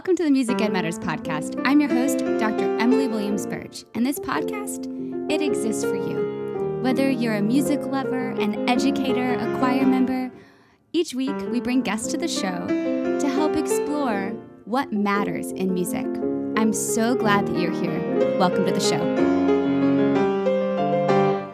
Welcome to the Music Ed Matters podcast. I'm your host, Dr. Emily Williams-Birch, and this podcast, it exists for you. Whether you're a music lover, an educator, a choir member, each week we bring guests to the show to help explore what matters in music. I'm so glad that you're here. Welcome to the show.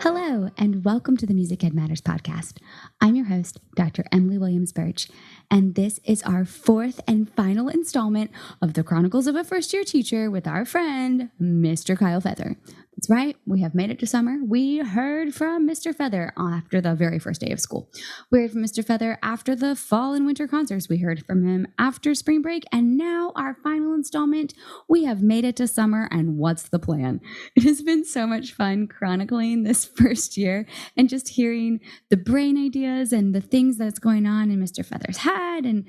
Hello, and welcome to the Music Ed Matters podcast. I'm your host, Dr. Emily Williams-Birch, and this is our fourth and final installment of the Chronicles of a First-Year Teacher with our friend, Mr. Kyle Feather. That's right, we have made it to summer. We heard from Mr. Feather after the very first day of school. We heard from Mr. Feather after the fall and winter concerts. We heard from him after spring break, and now our final installment, we have made it to summer, and what's the plan? It has been so much fun chronicling this first year and just hearing the brain ideas and the things that's going on in Mr. Feather's head, and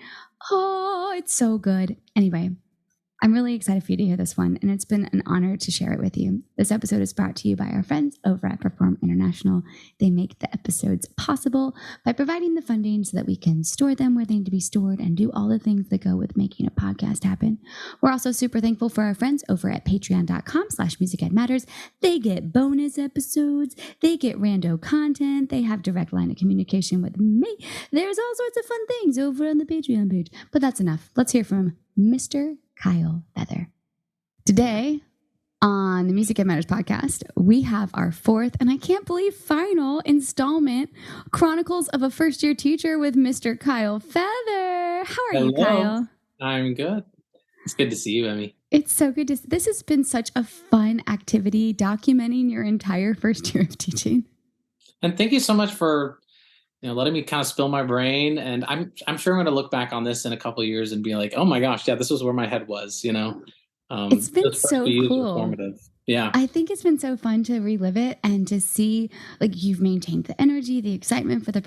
oh, it's so good. Anyway, I'm really excited for you to hear this one, and it's been an honor to share it with you. This episode is brought to you by our friends over at Perform International. They make the episodes possible by providing the funding so that we can store them where they need to be stored and do all the things that go with making a podcast happen. We're also super thankful for our friends over at patreon.com/musicedmatters. They get bonus episodes. They get rando content. They have direct line of communication with me. There's all sorts of fun things over on the Patreon page. But that's enough. Let's hear from Mr. Kyle Feather. Today on the Music Ed Matters podcast, we have our fourth and I can't believe final installment, Chronicles of a First-Year Teacher with Mr. Kyle Feather. How are you, Kyle? I'm good. It's good to see you, Emmy. It's so good to see. This has been such a fun activity, documenting your entire first year of teaching. And thank you so much for letting me kind of spill my brain. And I'm sure I'm going to look back on this in a couple of years and be like, oh my gosh, yeah, this was where my head was, It's been so cool. Formative. Yeah. I think it's been so fun to relive it and to see, like, you've maintained the energy, the excitement for the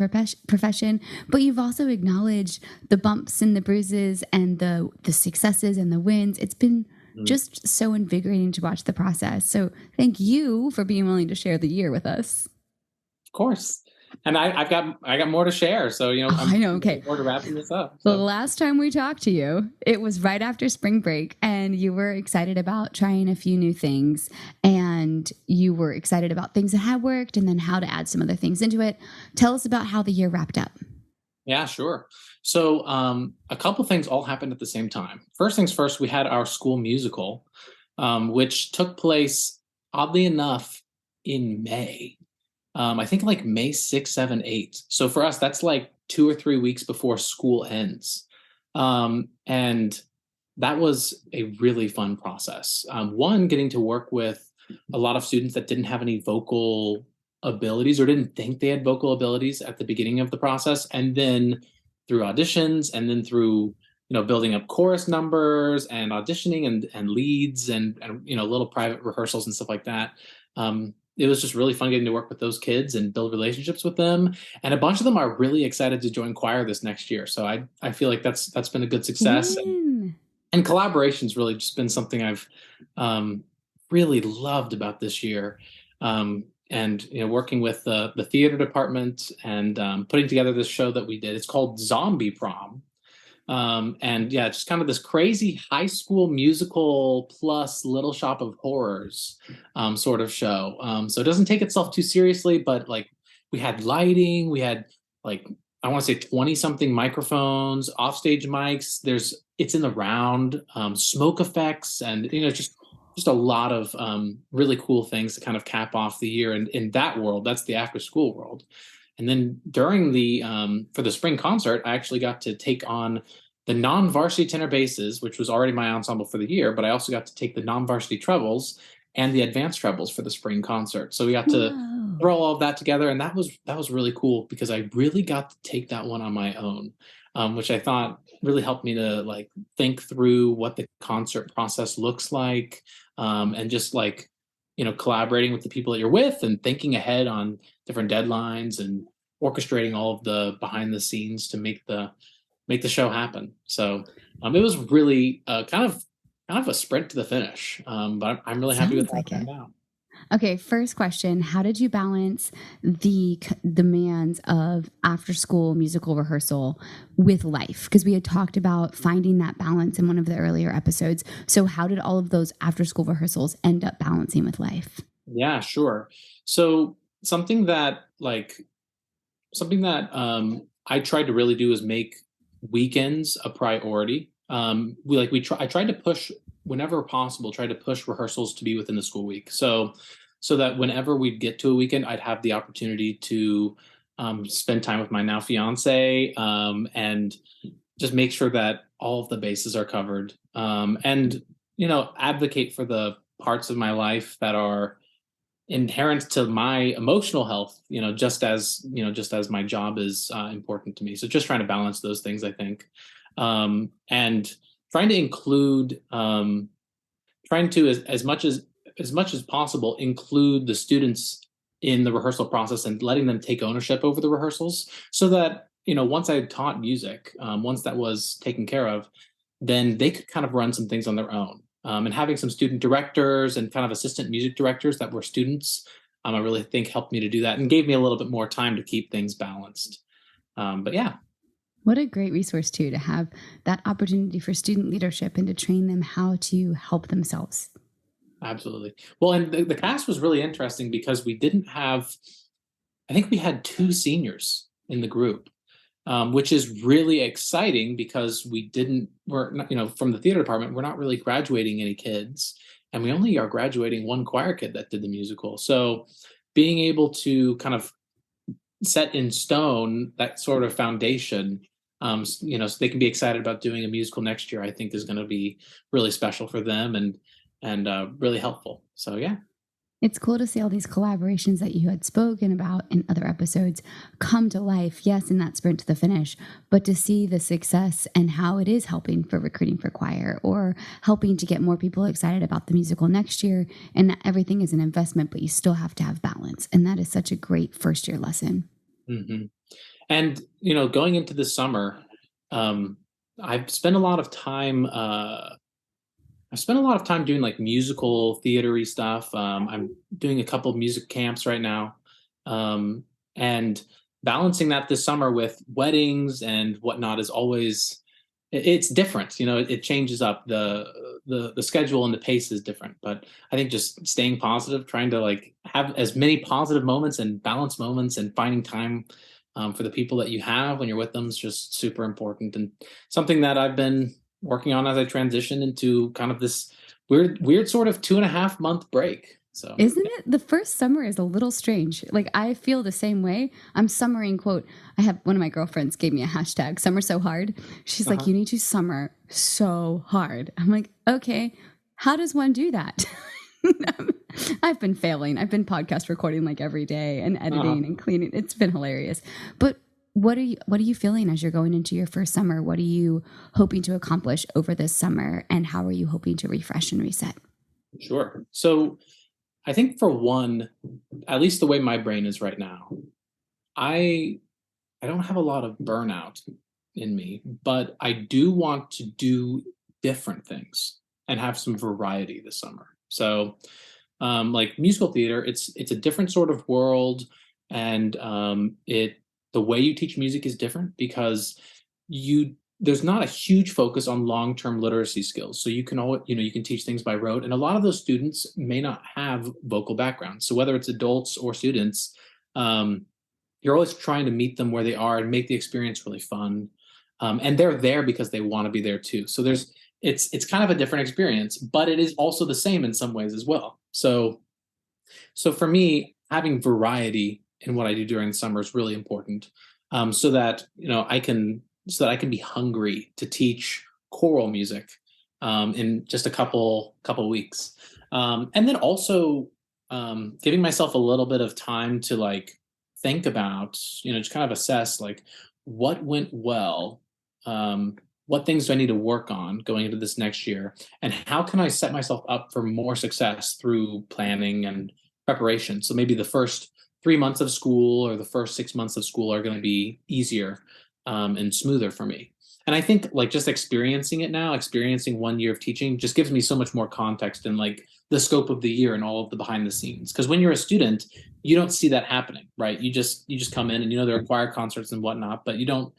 profession, but you've also acknowledged the bumps and the bruises and the successes and the wins. It's been just so invigorating to watch the process. So thank you for being willing to share the year with us. Of course. And I got more to share. So, I know. Okay. Looking forward to wrapping this up. So. The last time we talked to you, it was right after spring break, and you were excited about trying a few new things, and you were excited about things that had worked and then how to add some other things into it. Tell us about how the year wrapped up. Yeah, sure. So a couple things all happened at the same time. First things first, we had our school musical, which took place, oddly enough, in May. I think like May 6, 7, 8. So for us, that's like 2 or 3 weeks before school ends. And that was a really fun process. One, getting to work with a lot of students that didn't have any vocal abilities or didn't think they had vocal abilities at the beginning of the process. And then through auditions and then through, building up chorus numbers and auditioning and leads and little private rehearsals and stuff like that. It was just really fun getting to work with those kids and build relationships with them. And a bunch of them are really excited to join choir this next year. So I feel like that's been a good success. And collaboration's really just been something I've really loved about this year. And working with the theater department and putting together this show that we did. It's called Zombie Prom. And yeah, it's just kind of this crazy high school musical plus Little Shop of Horrors sort of show. So it doesn't take itself too seriously, but like we had lighting, we had like, I want to say 20 something microphones, offstage mics. It's in the round, smoke effects, and just a lot of really cool things to kind of cap off the year. And in that world, that's the after school world. And then during for the spring concert, I actually got to take on the non-varsity tenor basses, which was already my ensemble for the year, but I also got to take the non-varsity trebles and the advanced trebles for the spring concert. So we got to throw all of that together, and that was really cool because I really got to take that one on my own, which I thought really helped me to like think through what the concert process looks like, and just like collaborating with the people that you're with and thinking ahead on different deadlines and orchestrating all of the behind the scenes to make the show happen. So it was really kind of a sprint to the finish. But I'm really happy with how it turned out. Okay, first question. How did you balance the demands of after school musical rehearsal with life? Because we had talked about finding that balance in one of the earlier episodes. So, how did all of those after school rehearsals end up balancing with life? Yeah, sure. So something that like something that I tried to really do is make weekends a priority. I tried to push whenever possible, try to push rehearsals to be within the school week. So that whenever we'd get to a weekend, I'd have the opportunity to spend time with my now fiance, and just make sure that all of the bases are covered, and advocate for the parts of my life that are inherent to my emotional health, just as my job is important to me. So just trying to balance those things, I think, and trying to include, trying to as much as possible include the students in the rehearsal process and letting them take ownership over the rehearsals, so that once I had taught music, once that was taken care of, then they could kind of run some things on their own. And having some student directors and kind of assistant music directors that were students, I really think helped me to do that and gave me a little bit more time to keep things balanced. But yeah, What a great resource, too, to have that opportunity for student leadership and to train them how to help themselves. absolutely. Well, and the cast was really interesting because we didn't have, I think we had two seniors in the group, which is really exciting because we're not, from the theater department, we're not really graduating any kids, and we only are graduating one choir kid that did the musical. So being able to kind of set in stone that sort of foundation, so they can be excited about doing a musical next year, I think is going to be really special for them, and really helpful. So yeah. It's cool to see all these collaborations that you had spoken about in other episodes come to life, yes, in that sprint to the finish, but to see the success and how it is helping for recruiting for choir or helping to get more people excited about the musical next year, and that everything is an investment, but you still have to have balance. And that is such a great first year lesson. hmm And going into the summer, um, I've spent a lot of time. I've spent a lot of time doing like musical theatery stuff. I'm doing a couple of music camps right now, and balancing that this summer with weddings and whatnot is always, it's different. It changes up, the schedule and the pace is different. But I think just staying positive, trying to like have as many positive moments and balance moments, and finding time for the people that you have when you're with them is just super important, and something that I've been working on as I transition into kind of this weird sort of 2.5 month break. So Isn't it? The first summer is a little strange. Like, I feel the same way. I'm summering, quote, I have one of my girlfriends gave me a hashtag, summer so hard. She's like, uh-huh. you need to summer so hard. I'm like, okay, how does one do that? I've been failing. I've been podcast recording like every day and Uh-huh. editing and cleaning. It's been hilarious. But what are you feeling as you're going into your first summer? What are you hoping to accomplish over this summer? And how are you hoping to refresh and reset? Sure. So I think for one, at least the way my brain is right now, I I don't have a lot of burnout in me, but I do want to do different things and have some variety this summer. So, like musical theater, it's a different sort of world, and it the way you teach music is different because you there's not a huge focus on long-term literacy skills. So you can teach things by rote, and a lot of those students may not have vocal backgrounds. So whether it's adults or students, um, you're always trying to meet them where they are and make the experience really fun. And they're there because they want to be there too. So it's kind of a different experience, but it is also the same in some ways as well. So for me, having variety in what I do during the summer is really important, so that I can be hungry to teach choral music in just a couple weeks, and then also giving myself a little bit of time to like think about, just kind of assess like what went well, what things do I need to work on going into this next year, and how can I set myself up for more success through planning and preparation. So maybe the first 3 months of school or the first 6 months of school are going to be easier, and smoother for me. And I think like just experiencing it now, experiencing one year of teaching just gives me so much more context and like the scope of the year and all of the behind the scenes. Because when you're a student, you don't see that happening, right? You just come in and there are choir concerts and whatnot, but you don't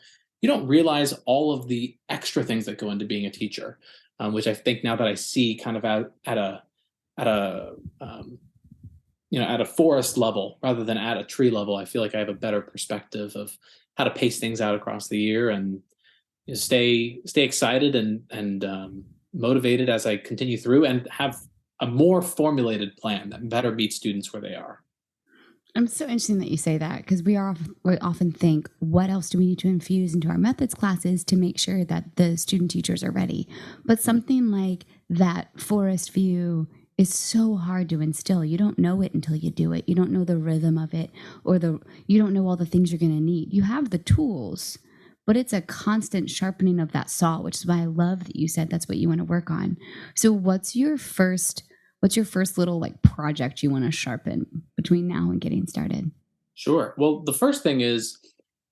realize all of the extra things that go into being a teacher, which I think now that I see kind of at a at a forest level rather than at a tree level, I feel like I have a better perspective of how to pace things out across the year and stay excited and motivated as I continue through and have a more formulated plan that better meets students where they are. I'm so interesting that you say that because we often think, what else do we need to infuse into our methods classes to make sure that the student teachers are ready? But something like that forest view is so hard to instill. You don't know it until you do it. You don't know the rhythm of it, or you don't know all the things you're going to need. You have the tools, but it's a constant sharpening of that saw, which is why I love that you said that's what you want to work on. So what's your first little like project you want to sharpen between now and getting started? Sure. Well, the first thing is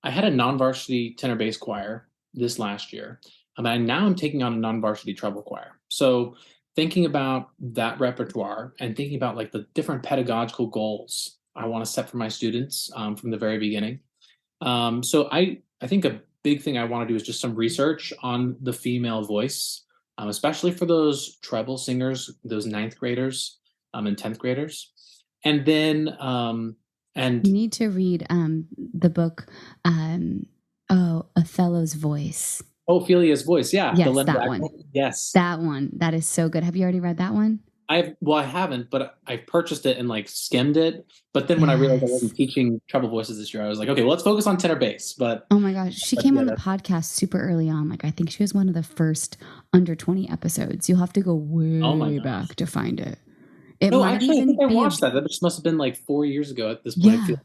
I had a non-varsity tenor bass choir this last year. And now I'm taking on a non-varsity treble choir. So thinking about that repertoire and thinking about like the different pedagogical goals I want to set for my students from the very beginning. So I think a big thing I want to do is just some research on the female voice, especially for those treble singers, those ninth graders and 10th graders. And then, and You need to read the book, Othello's Voice. Ophelia's Voice. Yeah. Yes, that one. Yes. That one. That is so good. Have you already read that one? I haven't, but I purchased it and like skimmed it. But then when I realized I wasn't teaching treble voices this year, I was like, okay, well, let's focus on tenor bass. But oh my gosh, she came on the podcast super early on. Like I think she was one of the first under 20 episodes. You'll have to go way back to find it. No, actually, I think I watched that. That just must have been like 4 years ago at this point. Yeah.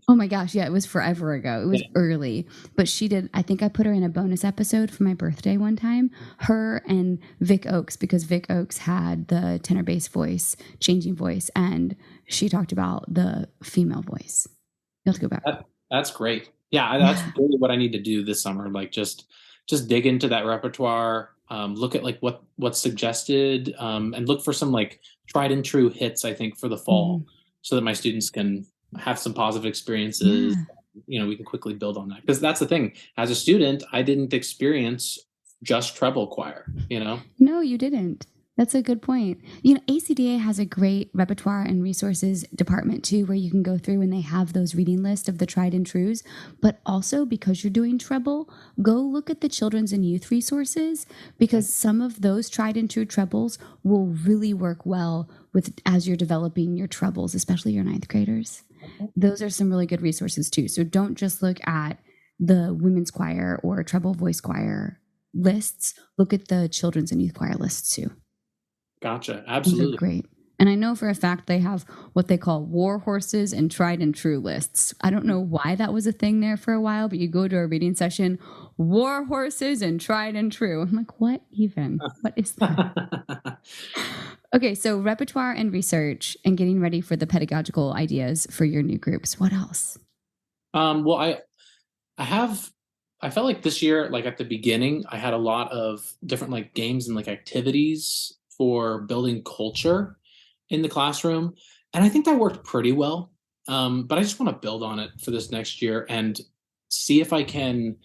Oh my gosh. Yeah. It was forever ago. It was early, but she did. I think I put her in a bonus episode for my birthday one time, her and Vic Oakes, because Vic Oakes had the tenor bass voice, changing voice. And she talked about the female voice. You'll have to go back. That's great. Yeah. That's really what I need to do this summer. Like just dig into that repertoire, look at like what's suggested, and look for some like tried and true hits, I think, for the fall, so that my students can have some positive experiences. We can quickly build on that, because that's the thing. As a student, I didn't experience just treble choir. No, you didn't. That's a good point. ACDA has a great repertoire and resources department too, where you can go through and they have those reading lists of the tried and trues. But also, because you're doing treble, go look at the children's and youth resources, because some of those tried and true trebles will really work well as you're developing your trebles, especially your ninth graders. Those are some really good resources too. So don't just look at the women's choir or treble voice choir lists. Look at the children's and youth choir lists too. Gotcha. Absolutely. Great. And I know for a fact they have what they call war horses and tried and true lists. I don't know why that was a thing there for a while, but you go to a reading session, war horses and tried and true. I'm like, what even? What is that? Okay, so repertoire and research and getting ready for the pedagogical ideas for your new groups. What else? Well, I felt like this year, like at the beginning, I had a lot of different like games and like activities for building culture in the classroom. And I think that worked pretty well. But I just want to build on it for this next year and see if I can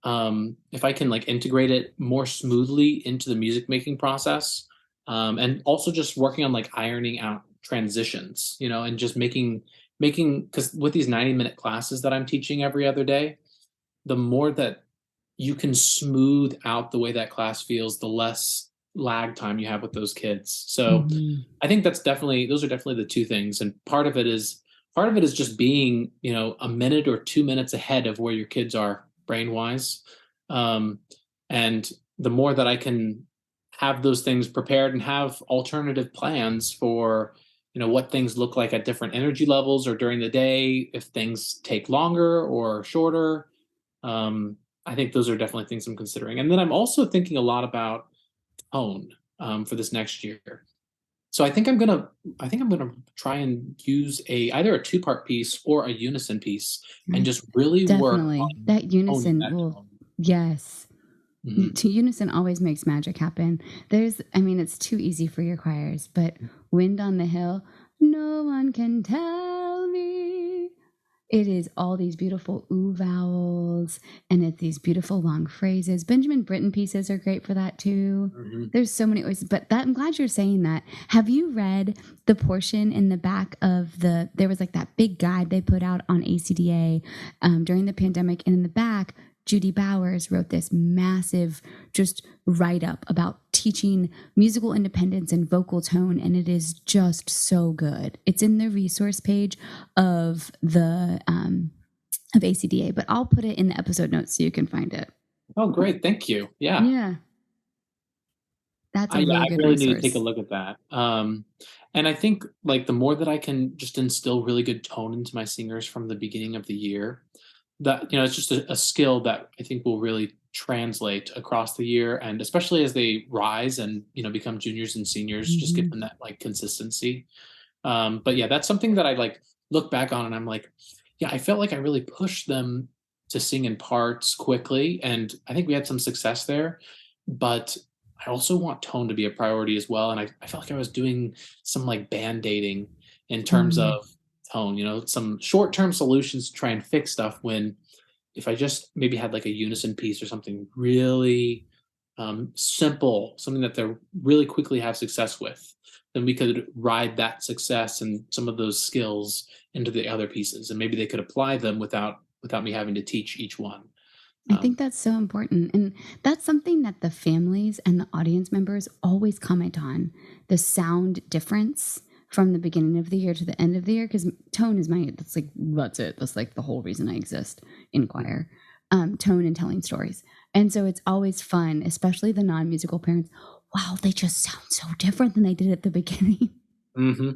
like integrate it more smoothly into the music making process. And also just working on like ironing out transitions, and just making, because with these 90-minute classes that I'm teaching every other day, the more that you can smooth out the way that class feels, the less lag time you have with those kids. So I think those are definitely the two things. And part of it is just being, a minute or 2 minutes ahead of where your kids are brain wise. And the more that I can have those things prepared and have alternative plans for, what things look like at different energy levels or during the day, if things take longer or shorter. I think those are definitely things I'm considering. And then I'm also thinking a lot about tone for this next year. So I think I'm gonna try and use either a 2-part piece or a unison piece, and just really work on that unison. Yes. Unison always makes magic happen. It's too easy for your choirs, but Wind on the Hill, no one can tell me. It is all these beautiful ooh vowels, and it's these beautiful long phrases. Benjamin Britten pieces are great for that too. Mm-hmm. There's so many ways, but I'm glad you're saying that. Have you read the portion in the back of there was like that big guide they put out on ACDA during the pandemic, and in the back, Judy Bowers wrote this massive just write up about teaching musical independence and vocal tone, and it is just so good. It's in the resource page of the of ACDA, but I'll put it in the episode notes so you can find it. Oh, great. Thank you. Yeah. Yeah. That's a I really good really need to take a resource. look at that. And I think like the more that I can just instill really good tone into my singers from the beginning of the year, that it's just a skill that I think will really translate across the year, and especially as they rise and become juniors and seniors, just give Mm-hmm. them that like consistency. But yeah, that's something that I like look back on and I'm like, yeah, I felt like I really pushed them to sing in parts quickly, and I think we had some success there. But I also want tone to be a priority as well. And I felt like I was doing some like band-aiding in terms of Mm-hmm. tone, some short-term solutions to try and fix stuff when if I just maybe had like a unison piece or something really simple, something that they really quickly have success with, then we could ride that success and some of those skills into the other pieces, and maybe they could apply them without me having to teach each one. I think that's so important. And that's something that the families and the audience members always comment on, the sound difference from the beginning of the year to the end of the year. Because tone is that's it. That's like the whole reason I exist in choir, tone and telling stories. And so it's always fun, especially the non musical parents. Wow, they just sound so different than they did at the beginning. Mm-hmm.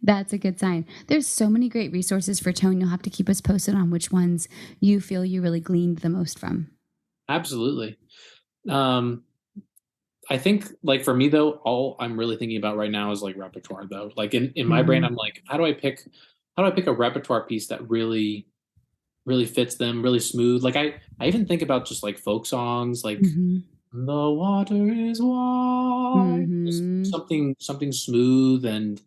That's a good sign. There's so many great resources for tone. You'll have to keep us posted on which ones you feel you really gleaned the most from. Absolutely. Um, I think like for me though, all I'm really thinking about right now is like repertoire though. Like in my brain, Mm-hmm. I'm like, how do I pick a repertoire piece that really fits them, really smooth? Like I even think about just like folk songs, like Mm-hmm. the water is wide, just Mm-hmm. something smooth and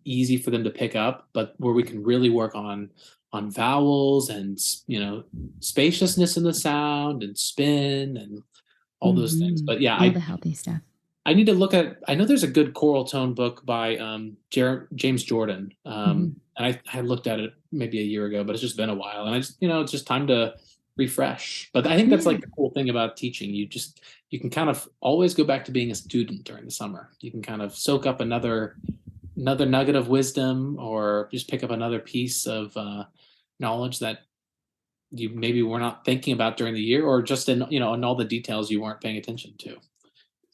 easy for them to pick up, but where we can really work on vowels and spaciousness in the sound and spin and all those things. Mm-hmm. But yeah, All the healthy stuff. I need to look at. I know there's a good choral tone book by James Jordan, Mm-hmm. and I looked at it maybe a year ago, but it's just been a while, and I just it's just time to refresh. But I think that's Yeah. like the cool thing about teaching. You can kind of always go back to being a student during the summer. You can kind of soak up another nugget of wisdom, or just pick up another piece of knowledge that you maybe were not thinking about during the year, or just in all the details you weren't paying attention to.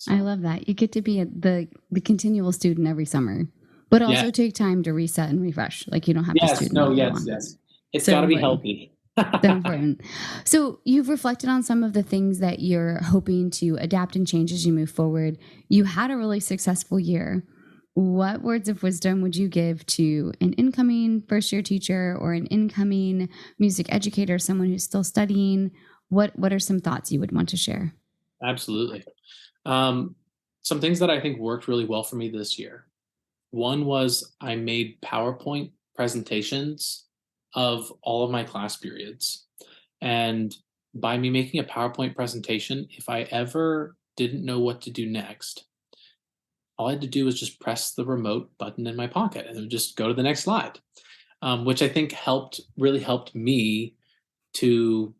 I So love that. You get to be the continual student every summer, but yeah. also take time to reset and refresh. Like you don't have to Yes, student no, all year yes, long. yes. It's got So to be important. healthy. So important. So you've reflected on some of the things that you're hoping to adapt and change as you move forward. You had a really successful year. What words of wisdom would you give to an incoming first year teacher or an incoming music educator, someone who's still studying? What are some thoughts you would want to share? Absolutely. Um, some things that I think worked really well for me this year. One was I made PowerPoint presentations of all of my class periods. And by me making a PowerPoint presentation, if I ever didn't know what to do next, all I had to do was just press the remote button in my pocket and it would just go to the next slide, which I think really helped me to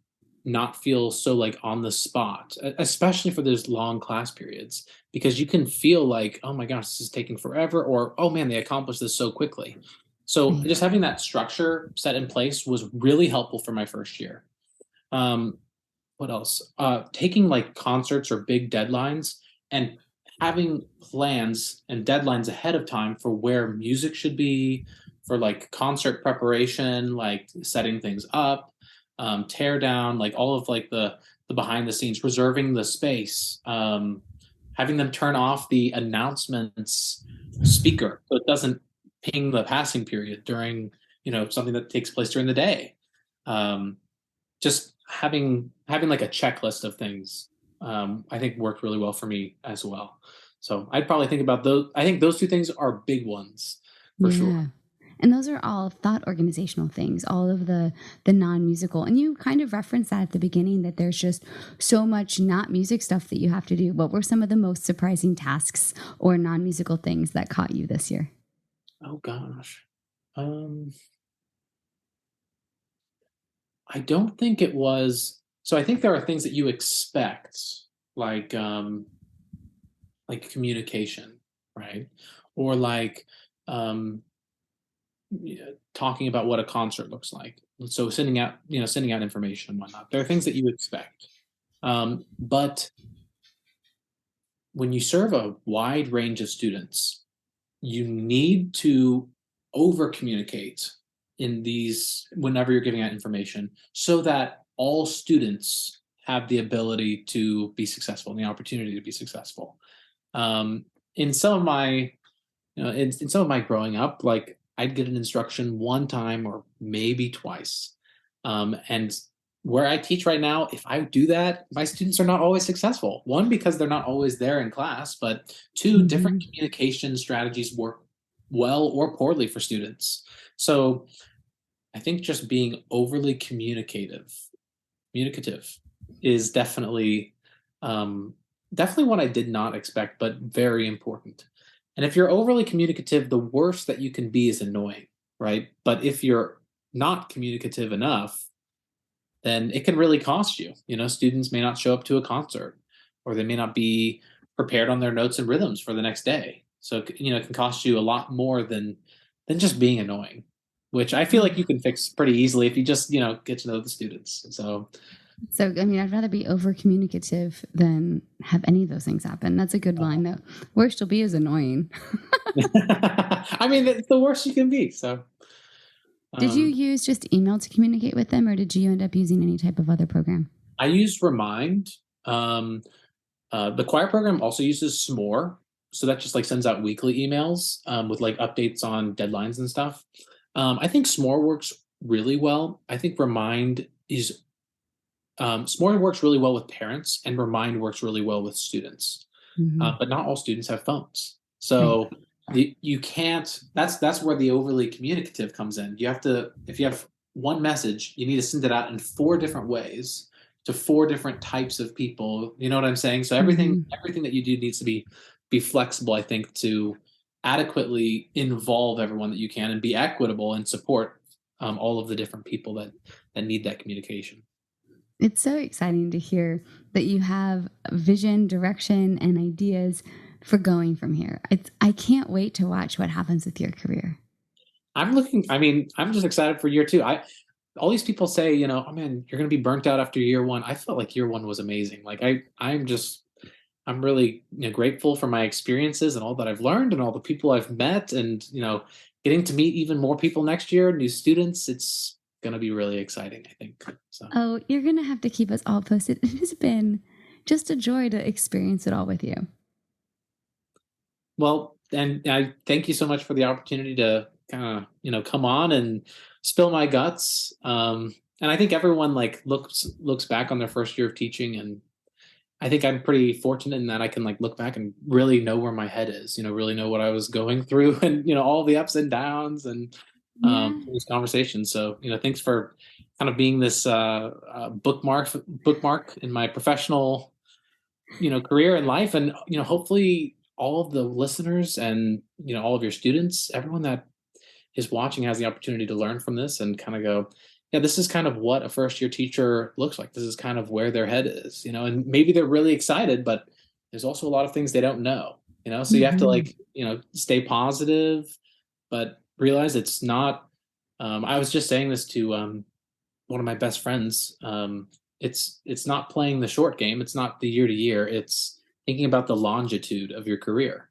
not feel so like on the spot, especially for those long class periods, because you can feel like, oh my gosh, this is taking forever, or oh man, they accomplished this so quickly. So Right. just having that structure set in place was really helpful for my first year. Um, what else? Taking like concerts or big deadlines and having plans and deadlines ahead of time for where music should be, for like concert preparation, like setting things up, tear down, like all of like the behind the scenes, reserving the space, having them turn off the announcements speaker so it doesn't ping the passing period during something that takes place during the day. Um, just having like a checklist of things, I think worked really well for me as well. So I'd probably think about those. I think those two things are big ones for Yeah. sure. And those are all thought organizational things, all of the non-musical. And you kind of referenced that at the beginning that there's just so much not music stuff that you have to do. What were some of the most surprising tasks or non-musical things that caught you this year? Oh gosh. Um, I don't think it was. So I think there are things that you expect, like um, like communication, right? Or like um, yeah, talking about what a concert looks like. So sending out information and whatnot. There are things that you expect, but when you serve a wide range of students, you need to over communicate in these whenever you're giving out information so that all students have the ability to be successful and the opportunity to be successful. Um, in some of my in some of my growing up, like I'd get an instruction one time or maybe twice. And where I teach right now, if I do that, my students are not always successful. One, because they're not always there in class, but two, different Mm-hmm. communication strategies work well or poorly for students. So I think just being overly communicative is um, definitely what I did not expect, but very important. And if you're overly communicative, the worst that you can be is annoying, right? But if you're not communicative enough, then it can really cost you. You know, students may not show up to a concert, or they may not be prepared on their notes and rhythms for the next day. So it can cost you a lot more than just being annoying, which I feel like you can fix pretty easily if you just get to know the students. So So, I mean, I'd rather be over communicative than have any of those things happen. That's a good line, though. Worst will be is annoying. I mean, it's the worst you can be. So Did you um, use just email to communicate with them, or did you end up using any type of other program? I use Remind. Um, the choir program also uses S'more, so that just like sends out weekly emails with like updates on deadlines and stuff. I think S'more works really well. I think S'more works really well with parents, and Remind works really well with students. Mm-hmm. But not all students have phones, Right. so you can't. That's where the overly communicative comes in. You have to, if you have one message, you need to send it out in four different ways to four different types of people. You know what I'm saying? So Mm-hmm. everything that you do needs to be flexible, I think, to adequately involve everyone that you can and be equitable and support all of the different people that need that communication. It's so exciting to hear that you have vision, direction, and ideas for going from here. I can't wait to watch what happens with your career. I mean, I'm just excited for year two. All these people say, oh man, you're going to be burnt out after year one. I felt like year one was amazing. Like I'm really grateful for my experiences and all that I've learned and all the people I've met and, getting to meet even more people next year, new students. It's going to be really exciting, I think. So, Oh, you're going to have to keep us all posted. It has been just a joy to experience it all with you. well, and I thank you so much for the opportunity to kind of, come on and spill my guts. And I think everyone like looks back on their first year of teaching, and I think I'm pretty fortunate in that I can like look back and really know where my head is, really know what I was going through and, all the ups and downs and Yeah. this conversation. So, thanks for kind of being this bookmark in my professional, career and life. And, hopefully all of the listeners and, all of your students, everyone that is watching has the opportunity to learn from this and kind of go, yeah, this is kind of what a first year teacher looks like. This is kind of where their head is, and maybe they're really excited, but there's also a lot of things they don't know, so you have to Mm-hmm. like, stay positive, but realize it's not, I was just saying this to one of my best friends. It's not playing the short game. It's not the year to year. It's thinking about the longitude of your career.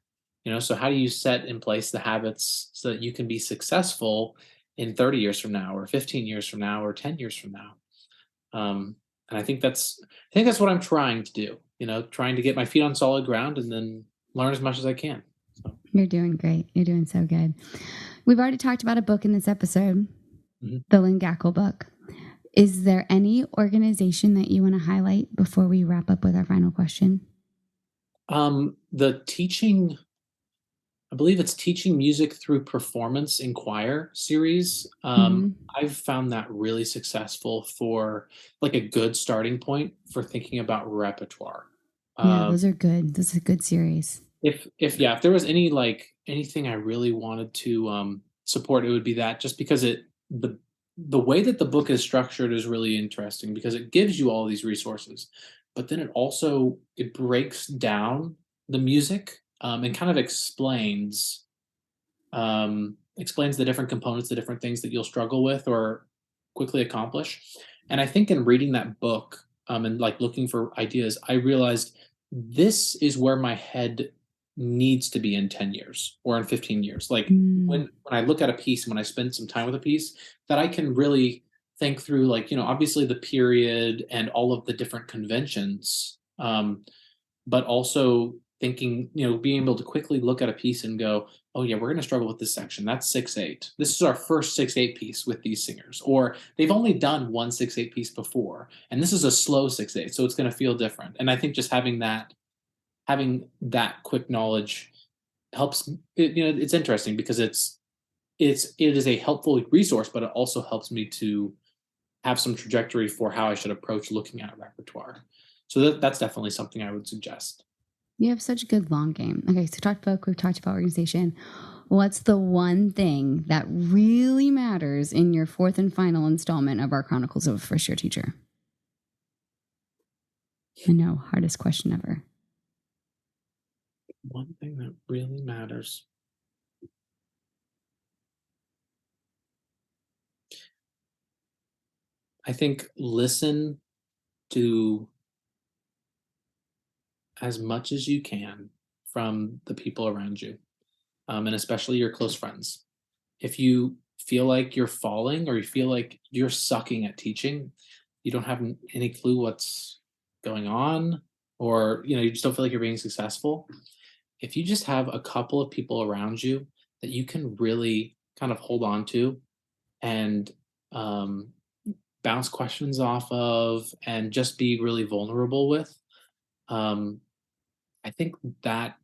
So how do you set in place the habits so that you can be successful in 30 years from now, or 15 years from now, or 10 years from now? And I think that's what I'm trying to do. Trying to get my feet on solid ground and then learn as much as I can. So, You're doing great. You're doing so good. We've already talked about a book in this episode, mhm. the Lynn Gackle book. Is there any organization that you want to highlight before we wrap up with our final question? The teaching, I believe it's Teaching Music Through Performance in Choir series. Hmm. I've found that really successful for like a good starting point for thinking about repertoire. Yeah, Um, those are good. Those are good series. if there was anything I really wanted to support, it would be that, just because the way that the book is structured is really interesting because it gives you all these resources, but then it breaks down the music, and kind of explains the different components, the different things that you'll struggle with or quickly accomplish. And I think in reading that book, and like looking for ideas, I realized this is where my head needs to be in 10 years or in 15 years. Like Mm. when I look at a piece and when I spend some time with a piece, that I can really think through, like, obviously the period and all of the different conventions, but also thinking, being able to quickly look at a piece and go, oh yeah, we're going to struggle with this section. That's 6/8. This is our first 6/8 piece with these singers, or they've only done one 6/8 piece before, and this is a slow 6/8, so it's going to feel different. And I think just having that quick knowledge helps. It's interesting because it is a helpful resource, but it also helps me to have some trajectory for how I should approach looking at repertoire. So that's definitely something I would suggest. You have such good long game. Okay, so talked book, we've talked about organization. What's the one thing that really matters in your fourth and final installment of our Chronicles of a First Year Teacher? I know, hardest question ever. One thing that really matters. I think listen to as much as you can from the people around you, and especially your close friends. If you feel like you're falling or you feel like you're sucking at teaching, you don't have any clue what's going on, or you just don't feel like you're being successful. If you just have a couple of people around you that you can really kind of hold on to and um, bounce questions off of and just be really vulnerable with, um, I think that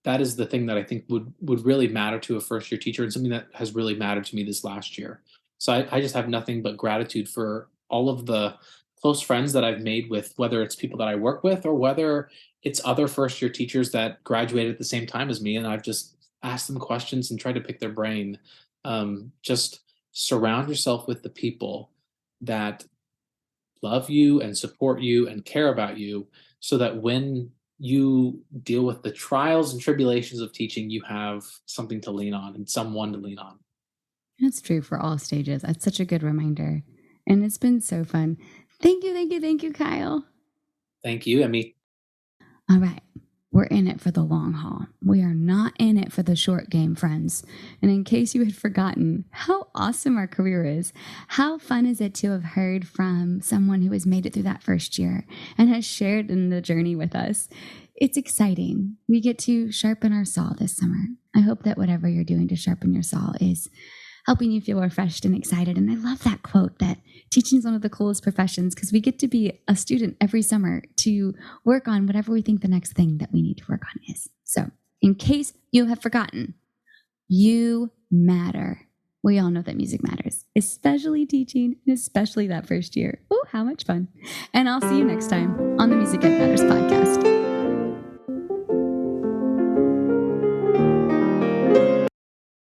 that is the thing that I think would really matter to a first year teacher, and something that has really mattered to me this last year. So I just have nothing but gratitude for all of the close friends that I've made, with whether it's people that I work with or whether it's other first year teachers that graduated at the same time as me, and I've just asked them questions and tried to pick their brain. Just surround yourself with the people that love you and support you and care about you, so that when you deal with the trials and tribulations of teaching, you have something to lean on and someone to lean on. That's true for all stages. That's such a good reminder. And it's been so fun. Thank you, thank you, thank you, Kyle. Thank you, Emmy. All right. We're in it for the long haul. We are not in it for the short game, friends. And in case you had forgotten how awesome our career is, how fun is it to have heard from someone who has made it through that first year and has shared in the journey with us? It's exciting. We get to sharpen our saw this summer. I hope that whatever you're doing to sharpen your saw is helping you feel refreshed and excited. And I love that quote that teaching is one of the coolest professions, because we get to be a student every summer to work on whatever we think the next thing that we need to work on is. So in case you have forgotten, you matter. We all know that music matters, especially teaching, and especially that first year. Oh, how much fun. And I'll see you next time on the Music Ed Matters podcast.